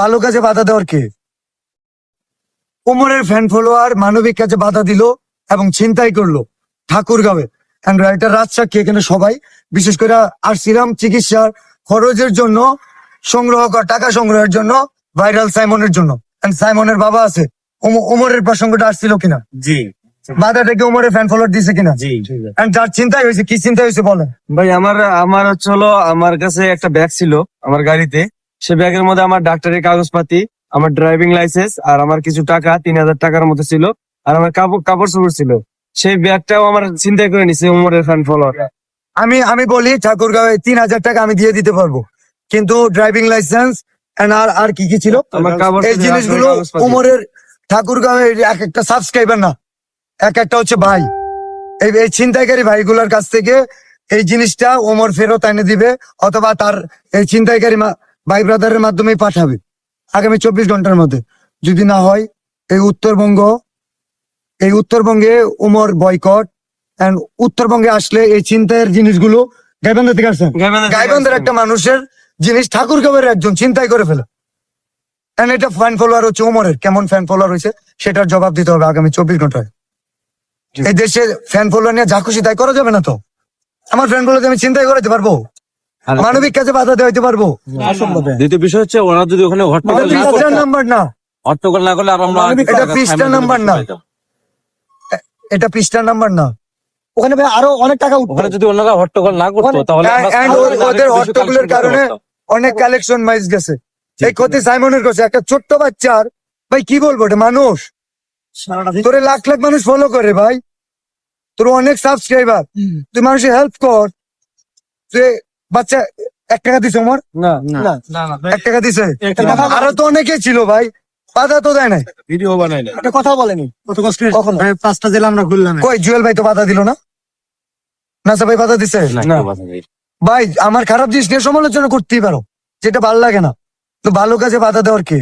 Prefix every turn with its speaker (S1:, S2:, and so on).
S1: ভালো কাজে বাধা দেওয়ার কে? ওমরের ফ্যান ফলোয়ার মানবিক কাজে বাধা দিল এবং ছিনতাই করলো ঠাকুরগাঁওয়ে। এটা রাজশাহী, এখানে সবাই বিশেষ করে আসছিলাম চিকিৎসার খরচের জন্য, টাকা সংগ্রহের জন্য, ভাইরাল সাইমনের জন্য। সাইমনের বাবা আছে, ওমরের প্রসঙ্গটা আসছিল কিনা?
S2: জি
S1: বাধাটাকে ওমরের ফ্যান ফলোয়ার দিছে কিনা?
S2: জি
S1: যার চিন্তাই হয়েছে, কি চিন্তা হয়েছে বলেন?
S2: ভাই, আমার হচ্ছে হলো, আমার কাছে একটা ব্যাগ ছিল আমার গাড়িতে। সে ব্যাগের মধ্যে আমার ডাক্তারের কাগজপাতি, আমার ড্রাইভিং লাইসেন্স আর আমার কিছু টাকা 3000 টাকার মতো ছিল, আর আমার কাপড় চোপড় ছিল। সেই ব্যাগটাও আমার চিন্তা করে নিছে ওমরের ফ্যান ফলোয়ার।
S1: আমি বলি ঠাকুরগাঁওয়ে 3000 টাকা আমি দিয়ে দিতে পারবো, কিন্তু ড্রাইভিং লাইসেন্স আর কি কি ছিল
S2: আমার কাগজ,
S1: এই জিনিসগুলো উমরের ঠাকুরগাঁওয়ের এক একটা সাবস্ক্রাইবার না, এক একটা হচ্ছে ভাই। এই ছিনতাইকারী ভাইগুলোর কাছ থেকে এই জিনিসটা ওমর ফেরত এনে দিবে, অথবা তার এই ছিনতাইকারী ভাই ব্রাদারের মাধ্যমে পাঠাবে আগামী 24 ঘন্টার মধ্যে। যদি না হয় এই উত্তরবঙ্গে উমর বয়কট। এন্ড উত্তরবঙ্গে আসলে এই ছিনতাইয়ের জিনিসগুলো গাইবান্ধা থেকে আসছেন, গাইবান্ধার একটা মানুষের জিনিস ঠাকুরগাঁওয়ের একজন ছিনতাই করে ফেলে। এটা ফ্যান ফলোয়ার হচ্ছে উমরের, কেমন ফ্যান ফলোয়ার হয়েছে সেটার জবাব দিতে হবে আগামী 24 ঘন্টায়। এই দেশে ফ্যান ফলোয়ার নিয়ে যা খুশি তাই করা যাবে না তো। আমার ফ্যান ফলোয়ার আমি চিন্তাই করাতে পারবো, মানবিক কাজে বাধা দেওয়াতে পারবো।
S3: দ্বিতীয় বিষয় হচ্ছে ওরা যদি ওখানে
S1: নাম্বার না,
S3: হট্টগোল না করলে আর আমরা
S1: এটা পৃষ্ঠা নাম্বার না, এটা পৃষ্ঠার নাম্বার না।
S4: ওখানে ভাই আরো অনেক টাকা উঠতো।
S3: ওখানে যদি অন্যরা হট্টগোল না করতো তাহলে
S1: ওদের হট্টগোলের কারণে অনেক কালেকশন মাইজ গেছে। এই ক্ষতি সাইমনের কাছে একটা ছোট্ট বাচ্চার, ভাই কি বলবো, এটা মানুষ। তোরে লাখ লাখ মানুষ ফলো করে ভাই, তোর অনেক সাবস্ক্রাইবার, তুই মানুষের হেল্প কর। তুই বাচ্চা 1 টাকা দিছে ওমর?
S2: না
S4: না
S1: 1 টাকা দিছে? আরো তো অনেকে ছিল ভাই, বাধা তো দেয় নাই।
S2: ভিডিও বানাই না,
S4: একটা কথা বলেনি কখনো।
S2: 5টা জেলা আমরা ঘুরলাম।
S1: কই জুয়েল ভাই তো বাধা দিল না? নাসা ভাই বাধা দিছে? ভাই আমার খারাপ জিনিস নিয়ে সমালোচনা করতেই পারো, যেটা ভালো লাগে না, তো ভালো কাজে বাধা দেওয়ার কে?